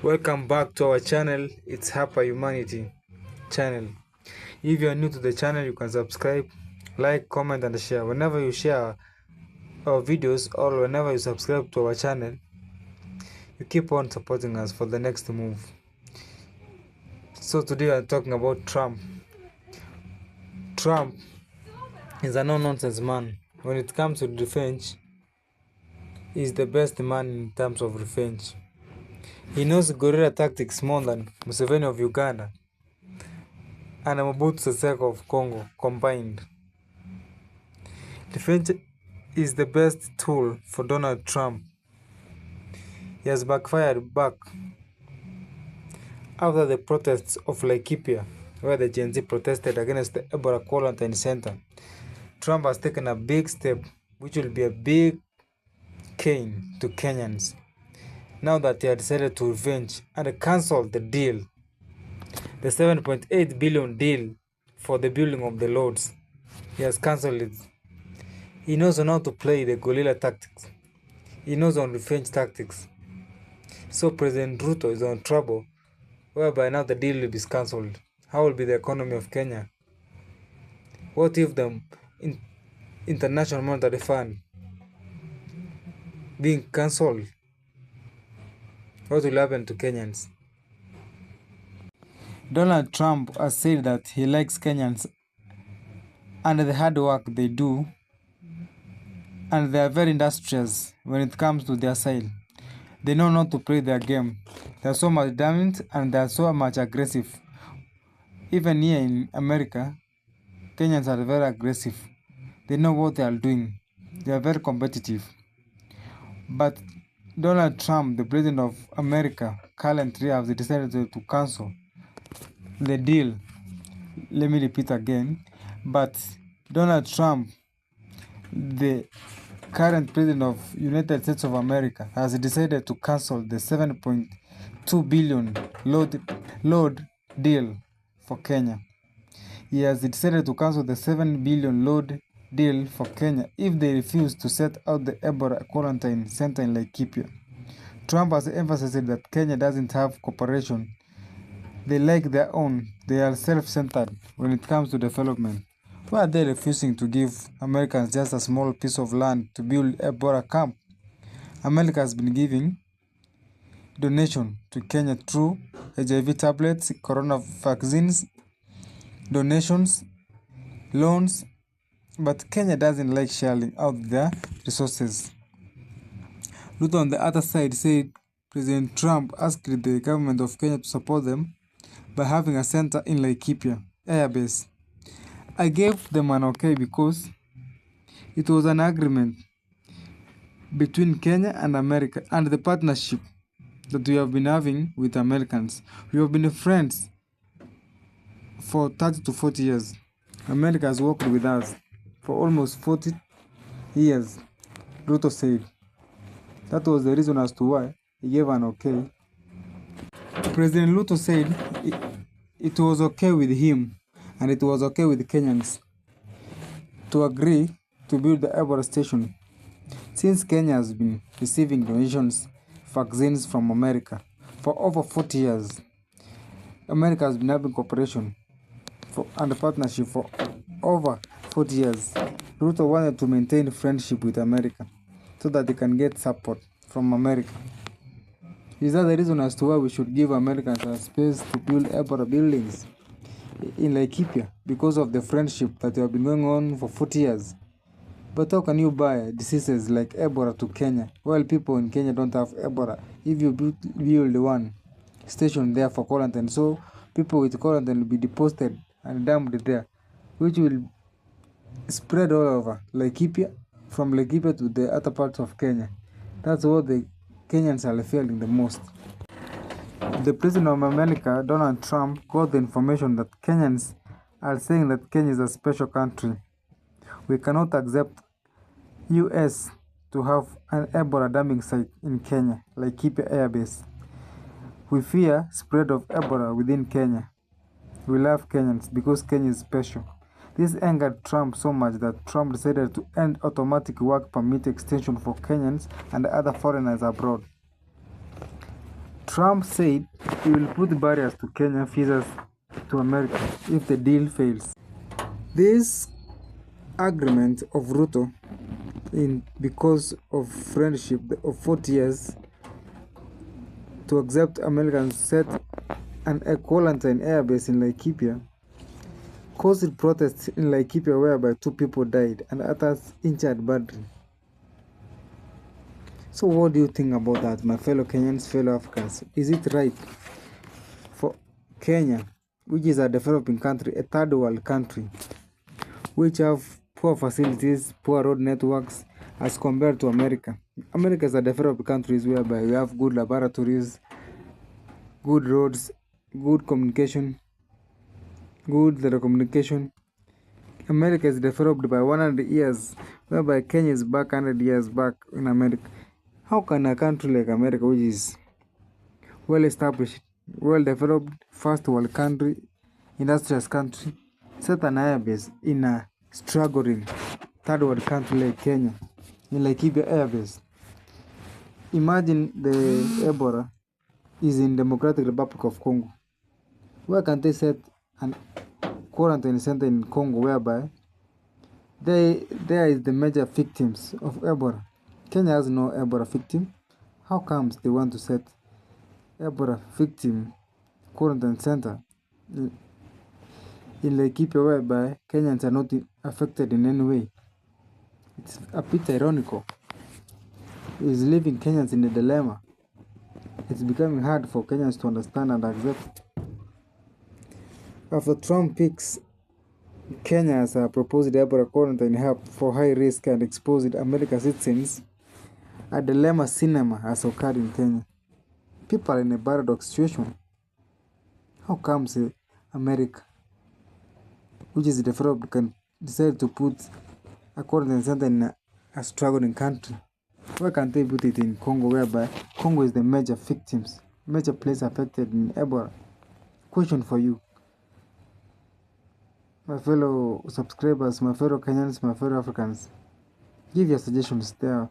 Welcome back to our channel. It's Hyper Humanity channel. If you are new to the channel, you can subscribe, like, comment and share. Whenever you share our videos or whenever you subscribe to our channel, you keep on supporting us for the next move. So today we are talking about Trump. Trump is a no-nonsense man. When it comes to revenge, he's the best man in terms of revenge. He knows guerrilla tactics more than Museveni of Uganda and Mobutu Sese Seko of Congo combined. Revenge is the best tool for Donald Trump. He has backfired back after the protests of Laikipia, where the Gen Z protested against the Ebola quarantine center. Trump has taken a big step, which will be a big cane to Kenyans, now that he had decided to revenge and cancel the deal, the 7.8 billion deal for the building of the roads. He has cancelled it. He knows on how to play the guerrilla tactics. He knows on revenge tactics. So President Ruto is on trouble, whereby now the deal will be cancelled. How will be the economy of Kenya? What if the International Monetary Fund being cancelled? What will happen to Kenyans? Donald Trump has said that he likes Kenyans and the hard work they do, and they are very industrious when it comes to their side. They know not to play their game. They are so much dominant and they are so much aggressive. Even here in America, Kenyans are very aggressive. They know what they are doing. They are very competitive. But Donald Trump, the president of America, currently has decided to cancel the deal. Let me repeat again. But Donald Trump, the current president of United States of America, has decided to cancel the 7.2 billion load deal for Kenya. He has decided to cancel the 7 billion load deal for Kenya if they refuse to set out the Ebola quarantine center in Laikipia. Trump has emphasized that Kenya doesn't have cooperation. They like their own. They are self-centered when it comes to development. Why are they refusing to give Americans just a small piece of land to build a Ebola camp? America has been giving donation to Kenya through HIV tablets, corona vaccines, donations, loans, but Kenya doesn't like sharing out their resources. Ruto on the other side said President Trump asked the government of Kenya to support them by having a center in Laikipia Air Base. I gave them an okay because it was an agreement between Kenya and America and the partnership that we have been having with Americans. We have been friends for 30 to 40 years. America has worked with us for almost 40 years, Ruto said. That was the reason as to why he gave an okay. President Ruto said it was okay with him and it was okay with Kenyans to agree to build the Ebola station. Since Kenya has been receiving donations, vaccines from America for over 40 years, America has been having cooperation and partnership for over 40 years. Ruto wanted to maintain friendship with America so that they can get support from America. Is that the reason as to why we should give Americans a space to build Ebola buildings in Laikipia? Because of the friendship that have been going on for 40 years. But how can you buy diseases like Ebola to Kenya while people in Kenya don't have Ebola? If you build one station there for quarantine, so people with quarantine will be deposited and dumped there, which will spread all over Laikipia, from Laikipia to the other parts of Kenya. That's what the Kenyans are feeling the most. The president of America, Donald Trump, got the information that Kenyans are saying that Kenya is a special country. We cannot accept US to have an Ebola dumping site in Kenya, like Laikipia Air Base. We fear spread of Ebola within Kenya. We love Kenyans because Kenya is special. This angered Trump so much that Trump decided to end automatic work permit extension for Kenyans and other foreigners abroad. Trump said he will put barriers to Kenya visas to America if the deal fails. This agreement of Ruto, because of friendship of 40 years, to accept Americans set a quarantine airbase in Laikipia, caused protests in Laikipia whereby 2 people died and others injured badly. So what do you think about that, my fellow Kenyans, fellow Africans? Is it right for Kenya, which is a developing country, a third world country, which have poor facilities, poor road networks as compared to America? America is a developed country whereby we have good laboratories, good roads, good communication, good telecommunication. America is developed by 100 years, whereby Kenya is back 100 years back in America. How can a country like America, which is well established, well developed, first world country, industrious country, set an airbase in a struggling third world country like Kenya, in Laikipia airbase? Imagine the Ebola is in Democratic Republic of Congo. Why can't they set an quarantine center in Congo whereby there is the major victims of Ebola? Kenya has no Ebola victim. How comes they want to set Ebola victim quarantine center in Laikipia whereby Kenyans are not affected in any way? It's a bit ironical. It's leaving Kenyans in a dilemma. It's becoming hard for Kenyans to understand and accept. After Trump picks Kenya as a proposed Ebola quarantine hub for high risk and exposed American citizens, a dilemma cinema has occurred in Kenya. People are in a paradox situation. How comes America, which is developed, can decide to put a quarantine center in a struggling country? Why can't they put it in Congo, whereby Congo is the major victims, major place affected in Ebola? Question for you, my fellow subscribers, my fellow Kenyans, my fellow Africans. Give your suggestions there